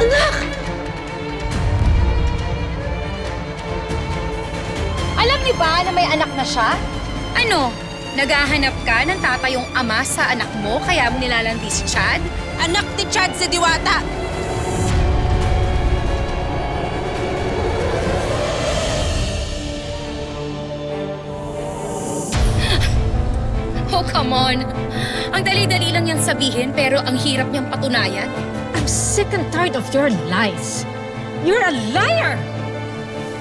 Anak! Alam niyo ba na may anak na siya? Ano? Naghahanap ka ng tatayong ama sa anak mo kaya mo nilalandi si Chad? Anak ni Chad si Diwata! Oh, come on. Ang dali-dali lang niyang sabihin pero ang hirap niyang patunayan. I'm sick and tired of your lies. You're a liar!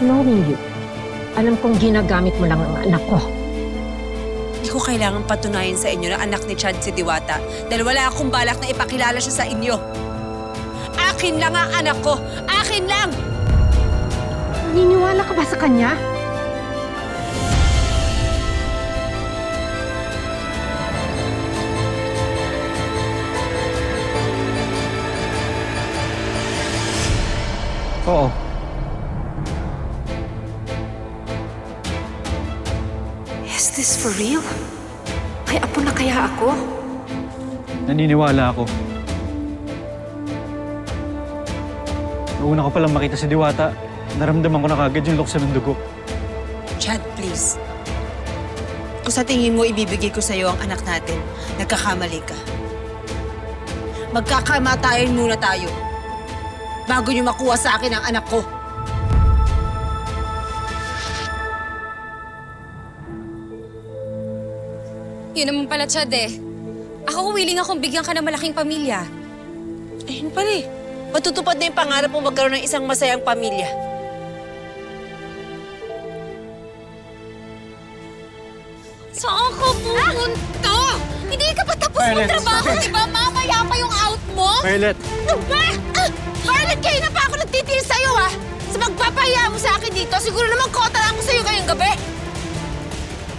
Knowing you, alam kong ginagamit mo lang ang anak ko. Hindi ko kailangan patunayan sa inyo na anak ni Chad si Diwata dahil wala akong balak na ipakilala siya sa inyo. Akin lang ang anak ko! Akin lang! Naniniwala ka ba sa kanya? Oo. Is this for real? May apo na kaya ako? Naniniwala ako. Nauna ko palang makita si Diwata, naramdaman ko na kagad yung luksa ng dugo. Chad, please. Kung sa tingin mo ibibigay ko sa'yo ang anak natin, nagkakamali ka. Magkakamatayan muna tayo bago niyo makuha sa akin ang anak ko. Yun naman pala, Chad eh. Ako willing akong bigyan ka ng malaking pamilya. Ayun pala eh. Matutupad na yung pangarap mo magkaroon ng isang masayang pamilya. Saan ka pupunta? Hindi ka pa tapos Violet, magtrabaho, stop it. di ba? Mamaya pa yung out mo? Violet! Ano ba? Violet, kayo na pa ako nagtitiis sa'yo, ha? Sa magpapahiya mo sa akin dito, siguro naman kota lang ako sa'yo ngayong gabi.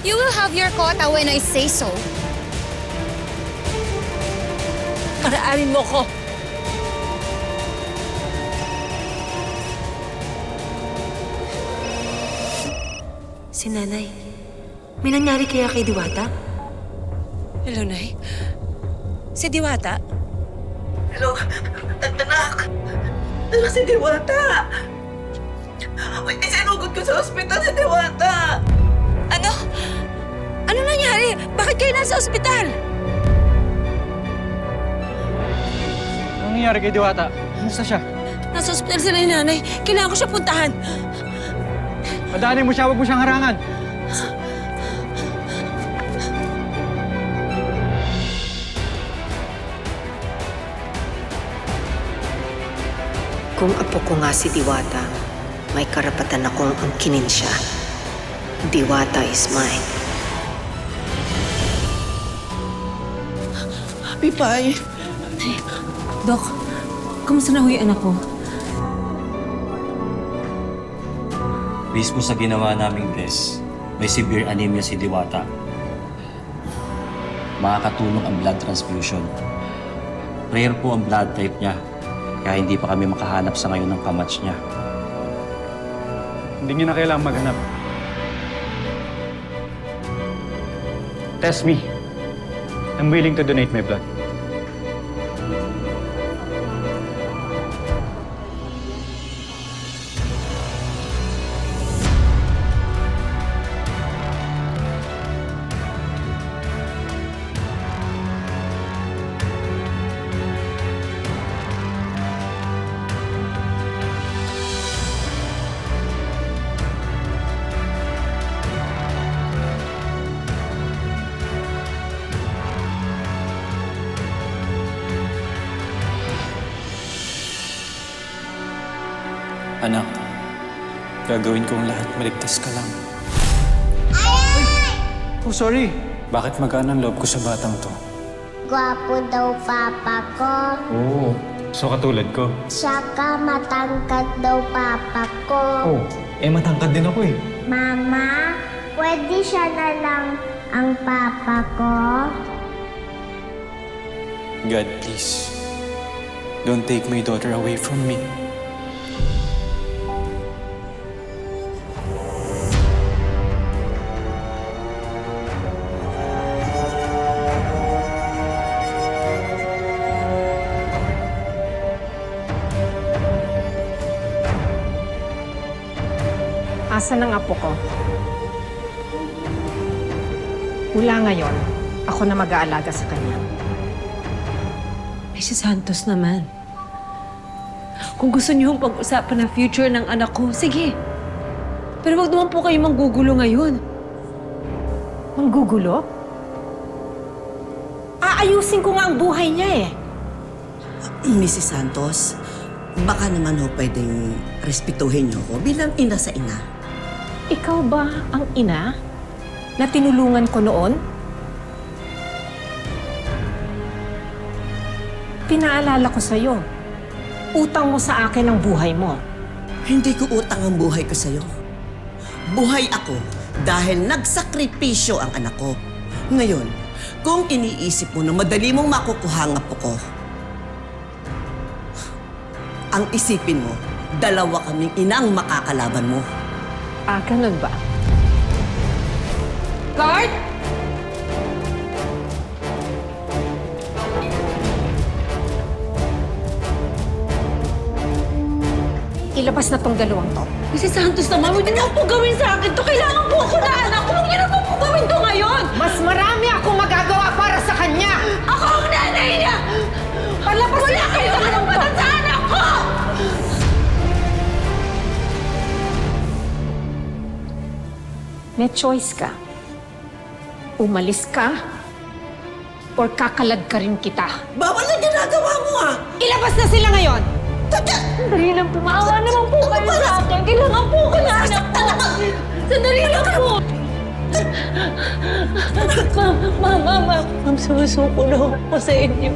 You will have your quota when I say so. Paraanin mo ko. Si Nanay, may nangyari kaya kay Diwata? Hello, Nay. Si Diwata? Hello, anak. Anak si Diwata. Isinugod ko sa ospital si Diwata. Ano? Ano nangyari? Bakit kayo nasa ospital? Anong nangyari kay Diwata? Kumusta siya? Nasa ospital sila ni Nanay. Kailangan ko siya puntahan. Padaanin mo siya, huwag mo siyang harangan. Kung apo ko nga si Diwata, may karapatan akong angkinin siya. Diwata is mine. Pipay. Dok, kamusta na ho yung anak ko? Based po sa ginawa naming test, may severe anemia si Diwata. Makakatulong ang blood transfusion. Rare po ang blood type niya, kaya hindi pa kami makahanap sa ngayon ng kamatch niya. Hindi niyo na kailangang maghanap. Test me. I'm willing to donate my blood. Anak, gagawin ko ang lahat, maligtas ka lang. Oh, sorry. Bakit magaan ang loob ko sa batang to? Gwapo daw papa ko. Oo. So katulad ko. Tsaka matangkad daw papa ko. Matangkad din ako eh. Mama, pwede siya na lang ang papa ko? God, please, don't take my daughter away from me. Asan ang apo ko? Mula ngayon, ako na mag-aalaga sa kanya. Ay, si Santos naman. Kung gusto niyo pag-usapan ng future ng anak ko, sige. Pero wag naman po kayo manggugulo ngayon. Manggugulo? Aayusin ko nga ang buhay niya eh. Mrs. Santos, baka naman ho pwedeng respetuhin niyo ko bilang ina sa ina. Ikaw ba ang ina na tinulungan ko noon? Pinaalala ko sa'yo, utang mo sa akin ang buhay mo. Hindi ko utang ang buhay ko sa'yo. Buhay ako dahil nagsakripisyo ang anak ko. Ngayon, kung iniisip mo na madali mong makukuha ang apo ko, ang isipin mo, dalawa kaming inang makakalaban mo. Ganun ba? Guard! Ilabas na tong dalawang to. Si Santos naman, huwag niyo po gawin sa akin to. Kailangan po ako na anak ko. Huwag niyo na po gawin to ngayon. Mas marami akong magagawa para sa kanya! Ako ang nanay niya! Palabas Wala kayong karapatan sa anak ko! May choice ka. Umalis ka or kakalad ka rin kita. Bawal na ginagawa mo Ilabas na sila ngayon! Sandali lang po. Maawa naman po kayo sa akin. Kailangan po ko na anak ko. Sandali lang po. Ma'am, sumusuko lang po sa inyo.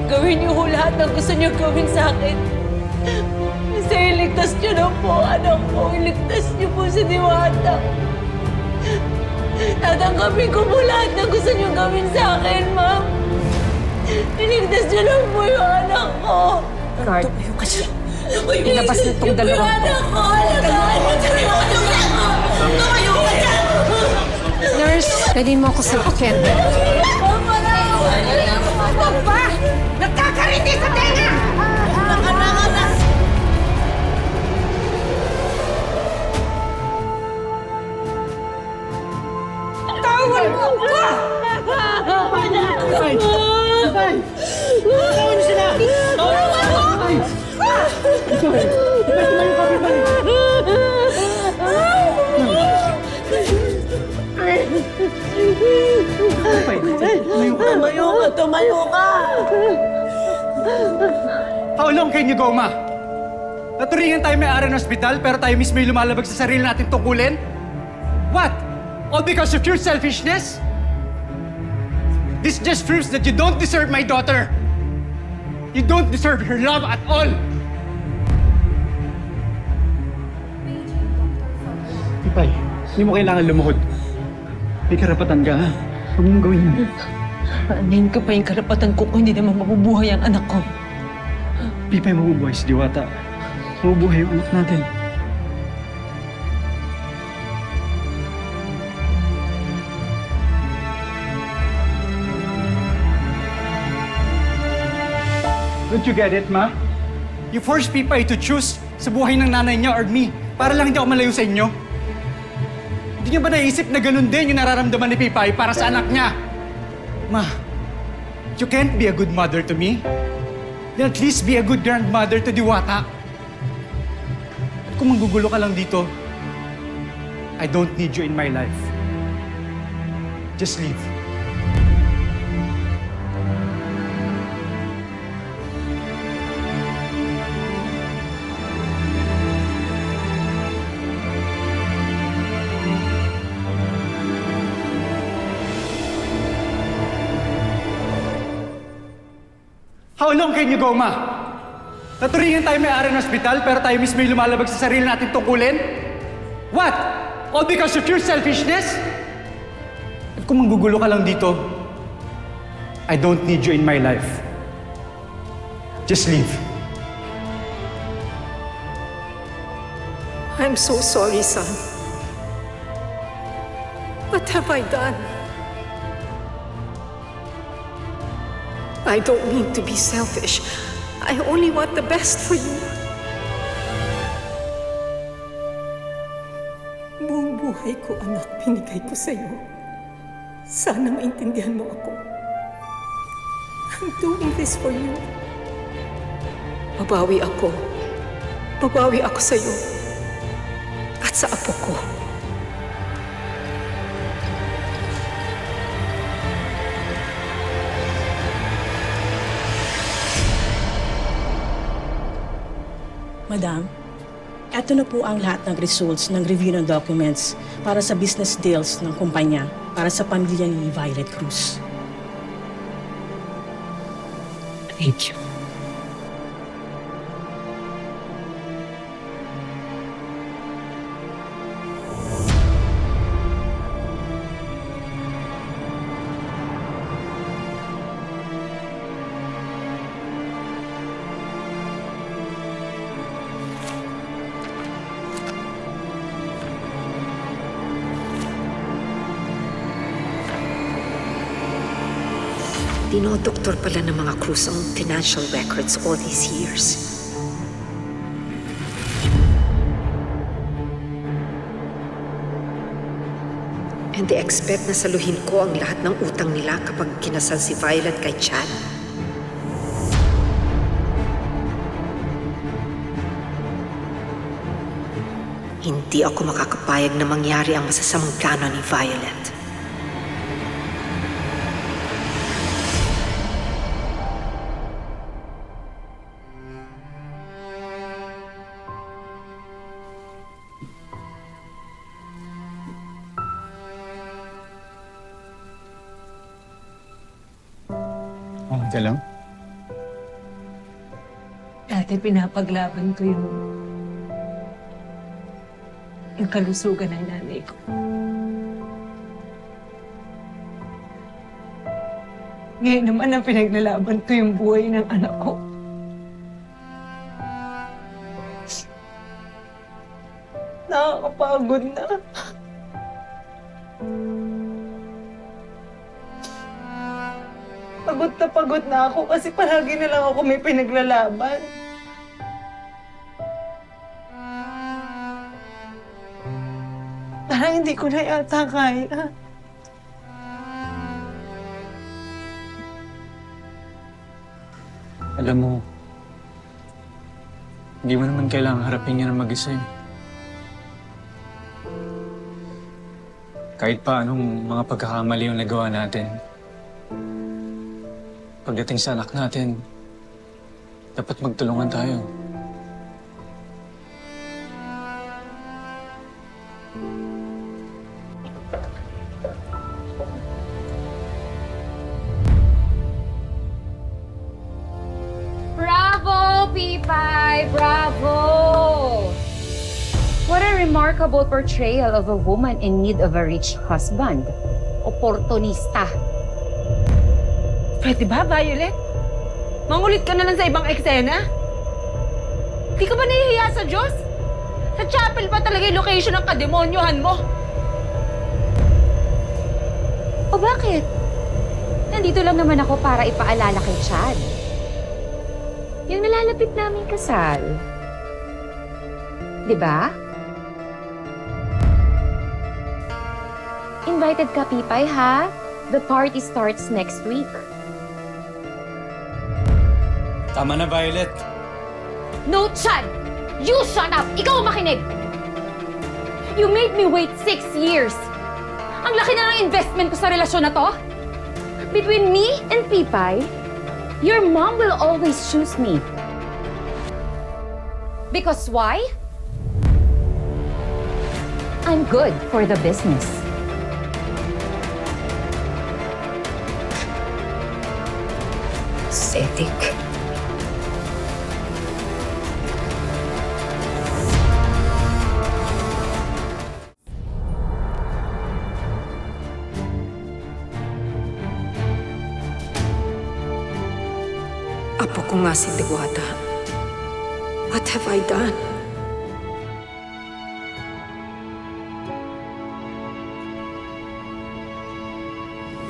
Gawin niyo ho lahat ng gusto niyo gawin sa akin. Kasi iligtas niyo na po, anak ko. Iligtas niyo po si Diwata. Tatanggapin ko po lahat ng gusto niyo gawin sa akin, ma'am. Iligtas niyo lang po yung anak ko. Guard, ilabas na tong dalawang to. Anak ko, alagaan mo si Diwata. Tumayo ka dyan! Nurse, pwede mo ako sapakin. Ano ba? Nagkakarindi sa tenga! Tawal mo ka! Tumayo ka! How long can you go, Ma? Naturingan tayo may-ari ng ospital pero tayo mismo yung lumalabag sa sarili natin tungkulin? What? All because of your selfishness? This just proves that you don't deserve my daughter. You don't deserve her love at all. Ipay, hindi mo kailangan lumuhod. May karapatan ka, ha? Huwag mong gawin yun. Paanayin ko pa yung karapatan ko kung hindi naman mabubuhay ang anak ko. Pipay, mabubuhay si Diwata. Mabubuhay yung anak natin. Don't you get it, Ma? You force Pipay to choose sa buhay ng nanay niya or me para lang hindi ako malayo sa inyo. Hindi niyo ba naisip na ganun din yung nararamdaman ni Pipay para sa anak niya? Ma, you can't be a good mother to me. Then at least be a good grandmother to Diwata. At kung manggugulo ka lang dito, I don't need you in my life. Just leave. How long can you go, Ma? Naturingan tayo may-ari ng ospital pero tayo mismo yung lumalabag sa sarili natin tungkulin? What? All because of your selfishness? At kung manggugulo ka lang dito, I don't need you in my life. Just leave. I'm so sorry, son. What have I done? I don't mean to be selfish. I only want the best for you. Buhay ko, anak, binigay ko sa'yo. Sana maintindihan mo ako. I'm doing this for you. Babawi ako. Babawi ako sa'yo. At sa apo ko. Madam, eto na po ang lahat ng results ng review ng documents para sa business deals ng kumpanya para sa pamilya ni Violet Cruz. Thank you. Dinodoktor pala ng mga Cruz ang financial records all these years. And they expect na saluhin ko ang lahat ng utang nila kapag kinasal si Violet kay Chad. Hindi ako makakapayag na mangyari ang masasamang plano ni Violet. Okay ka lang? Dati pinapaglaban ko yung kalusugan ng nanay ko. Ngayon naman ang pinaglalaban ko yung buhay ng anak ko. Nakakapagod na. Pagod na ako kasi palagi na lang ako may pinaglalaban. Parang hindi ko na yata kaya. Alam mo, hindi mo naman kailangang harapin yan ng mag-isa eh. Kahit pa anong mga pagkakamali yung nagawa natin, pagdating sa anak natin, dapat magtulungan tayo. Bravo, Pipay! Bravo! What a remarkable portrayal of a woman in need of a rich husband. Oportunista. Pwede ba, Violet? Mangulit ka na lang sa ibang eksena? Di ka ba nahihiya sa Diyos? Sa chapel pa talaga yung location ng kademonyohan mo? O bakit? Nandito lang naman ako para ipaalala kay Chad. Yung nalalapit naming kasal. Di ba? Invited ka, Pipay, ha? The party starts next week. Tama na, Violet. No, Chad! You shut up! Ikaw makinig! You made me wait 6 years! Ang laki na ng investment ko sa relasyon na to! Between me and Pipay, your mom will always choose me. Because why? I'm good for the business. Pathetic. Apo ko nga si Diwata. What have I done?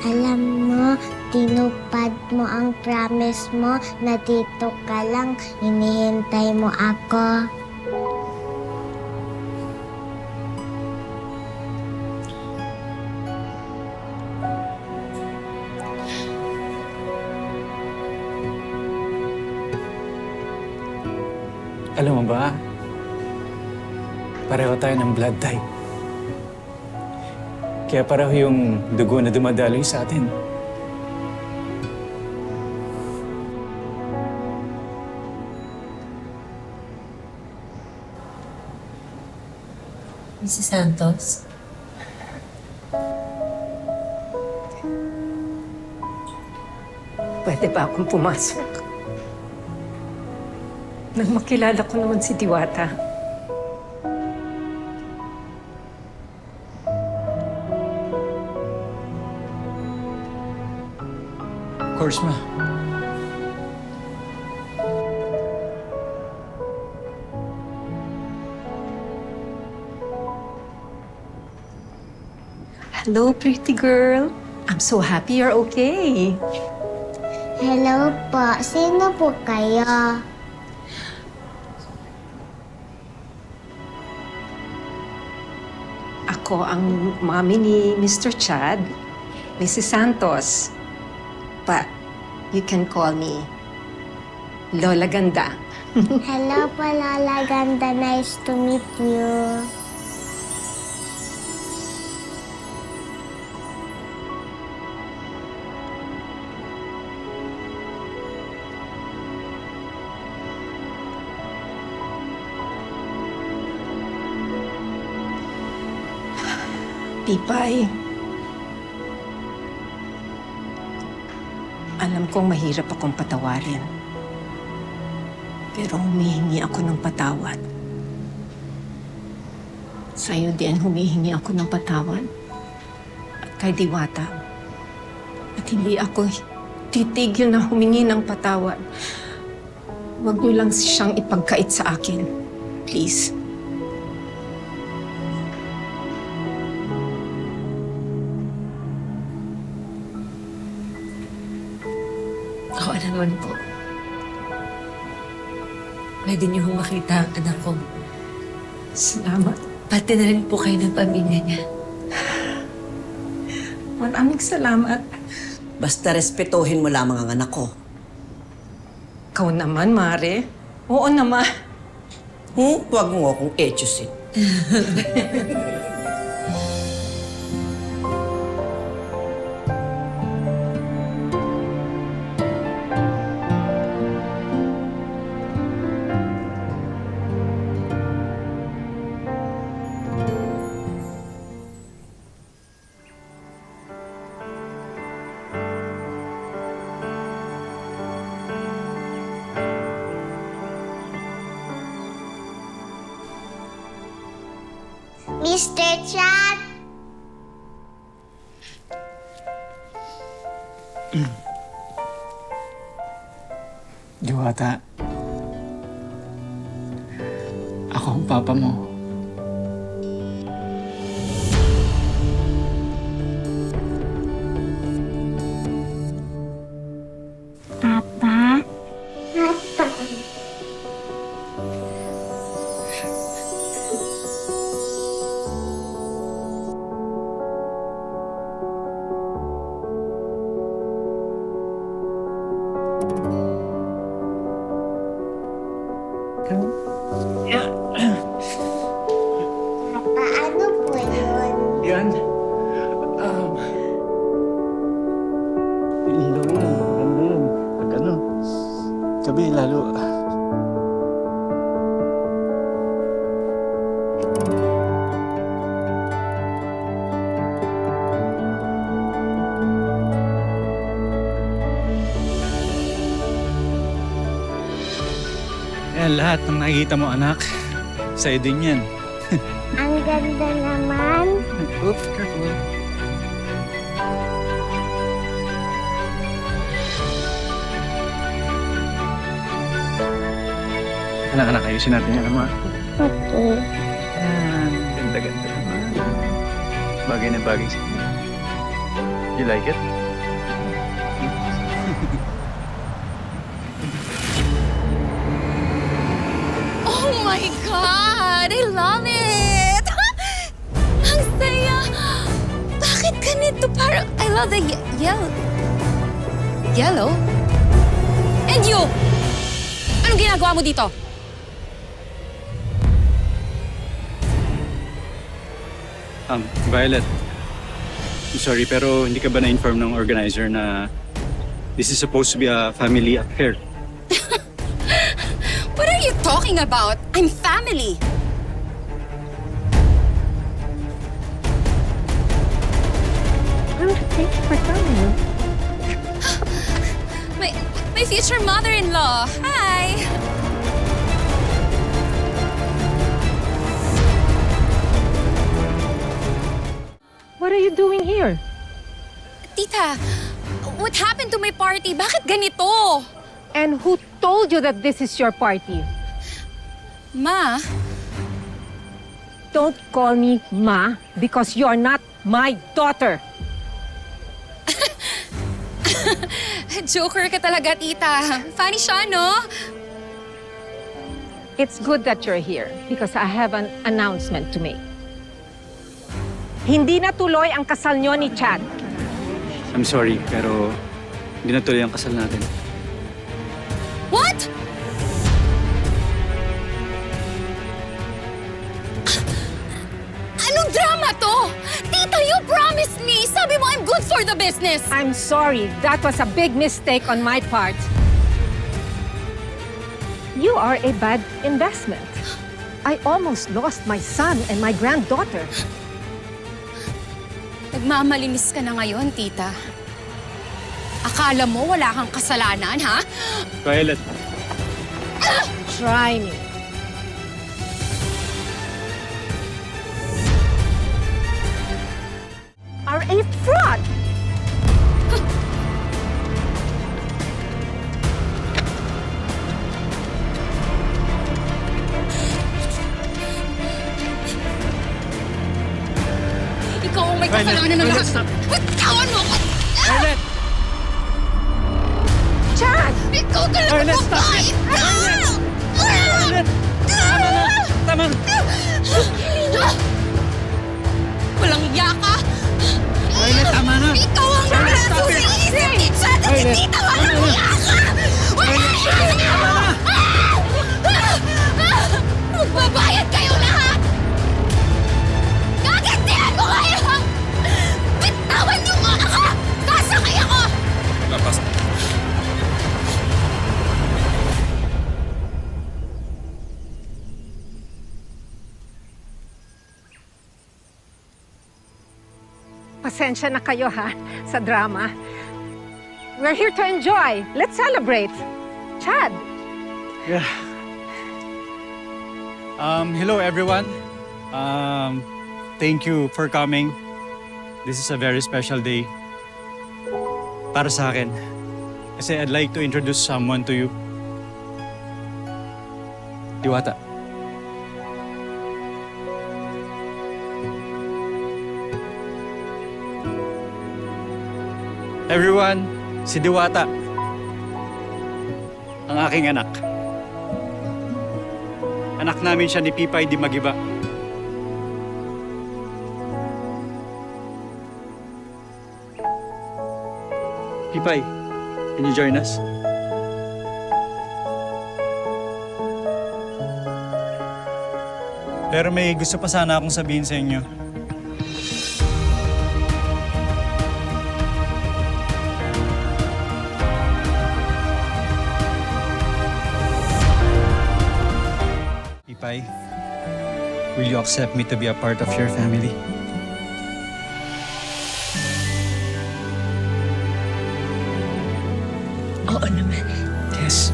Alam mo, tinupad mo ang promise mo na dito ka lang, hinihintay mo ako. Alam mo ba, pareho tayo ng blood type. Kaya pareho yung dugo na dumadaloy sa atin. Mrs. Santos? Pwede ba akong pumasok? Nang makilala ko naman si Diwata. Of course, ma. Hello, pretty girl. I'm so happy you're okay. Hello po. Sino po kayo? Ako ang mami ni Mr. Chad, Mrs. Santos. But you can call me Lola Ganda. Hello po, Lola Ganda. Nice to meet you. Pipay, alam kong mahirap akong patawarin. Pero humihingi ako ng patawad. Sa'yo din humihingi ako ng patawad. At kay Diwata. At hindi ako titigil na humingi ng patawad. Huwag niyo lang siyang ipagkait sa akin. Please. Oo naman po. Pwede niyo hong makita ang anak ko. Salamat. Pati na rin po kayo ng pamilya niya. Maraming salamat. Basta respetuhin mo lamang ang anak ko. Ikaw naman, Mare. Oo naman. Huwag mo akong etchusin. Mr. Chat! Diwata. Ako ang papa mo. Papa? Papa? Papa, ano po yun? Yan. Ilaw yan. Maganda yan. Pag ano, gabi lalo. Yan, lahat ng nakikita mo, anak. Sa'yo din yan. Ang ganda naman. Oops, careful. Anak, ayusin natin yan, ama. Okay. Yan, ganda-ganda naman. Bagay na bagay sa'yo. You like it? Oh my God! I love it! Ang saya! Bakit ganito? Parang, I love the yellow. Yellow? And you! Anong ginagawa mo dito? Violet, I'm sorry pero hindi ka ba na-inform ng organizer na this is supposed to be a family affair? What are you talking about? I'm family. Thank you for coming. My future mother-in-law. Hi. What are you doing here? Tita, what happened to my party? Bakit ganito? And who told you that this is your party? Ma, Don't call me Ma because you're not my daughter. joker ka talaga, tita. Funny siya, no? It's good that you're here because I have an announcement to make. Hindi natuloy ang kasal niyo ni Chad. I'm sorry pero hindi na tuloy ang kasal natin. What? Anong drama to? Tita, you promised me. Sabi mo I'm good for the business. I'm sorry, that was a big mistake on my part. You are a bad investment. I almost lost my son and my granddaughter. Nagmamalinis ka na ngayon, tita. Akala mo wala kang kasalanan, ha? Violet, Try me. Are a fraud. Ikaw ang may kasalanan ng lahat. Bitawan mo ako! Violet! Chad! Ikaw talaga Violet, stop babae! it! Violet! Tama na! Tama na! Walang iya ka! Violet, tama na! Ikaw ang naglaso sa isip ni Chad at Violet, hindi ka walang tama na! iya ka! Walang iya ka! Magbabayad kayo lahat! Gagantihan mo ngayon! Bitawan niyo nga ako! Sasakay ako! Pasensya na kayo ha, sa drama. We're here to enjoy. Let's celebrate. Chad, Yeah. Hello everyone. Thank you for coming. This is a very special day para sa akin. Kasi I'd like to introduce someone to you. Diwata. Everyone, si Diwata. Ang aking anak. Anak namin siya ni Pipay Di Magiba. Pipay, can you join us? Pero may gusto pa sana akong sabihin sa inyo. Pipay, will you accept me to be a part of your family? oo naman. Yes.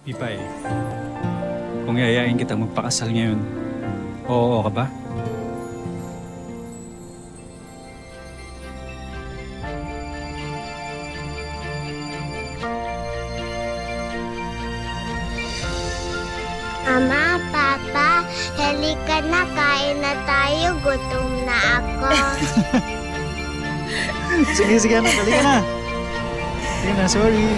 Pipay, kung yayain kita magpakasal ngayon, oo ka ba? Mama, Papa, halika na, kain na tayo. Gutom na ako. Sige, sige anak. Halika na. Sige na, sorry.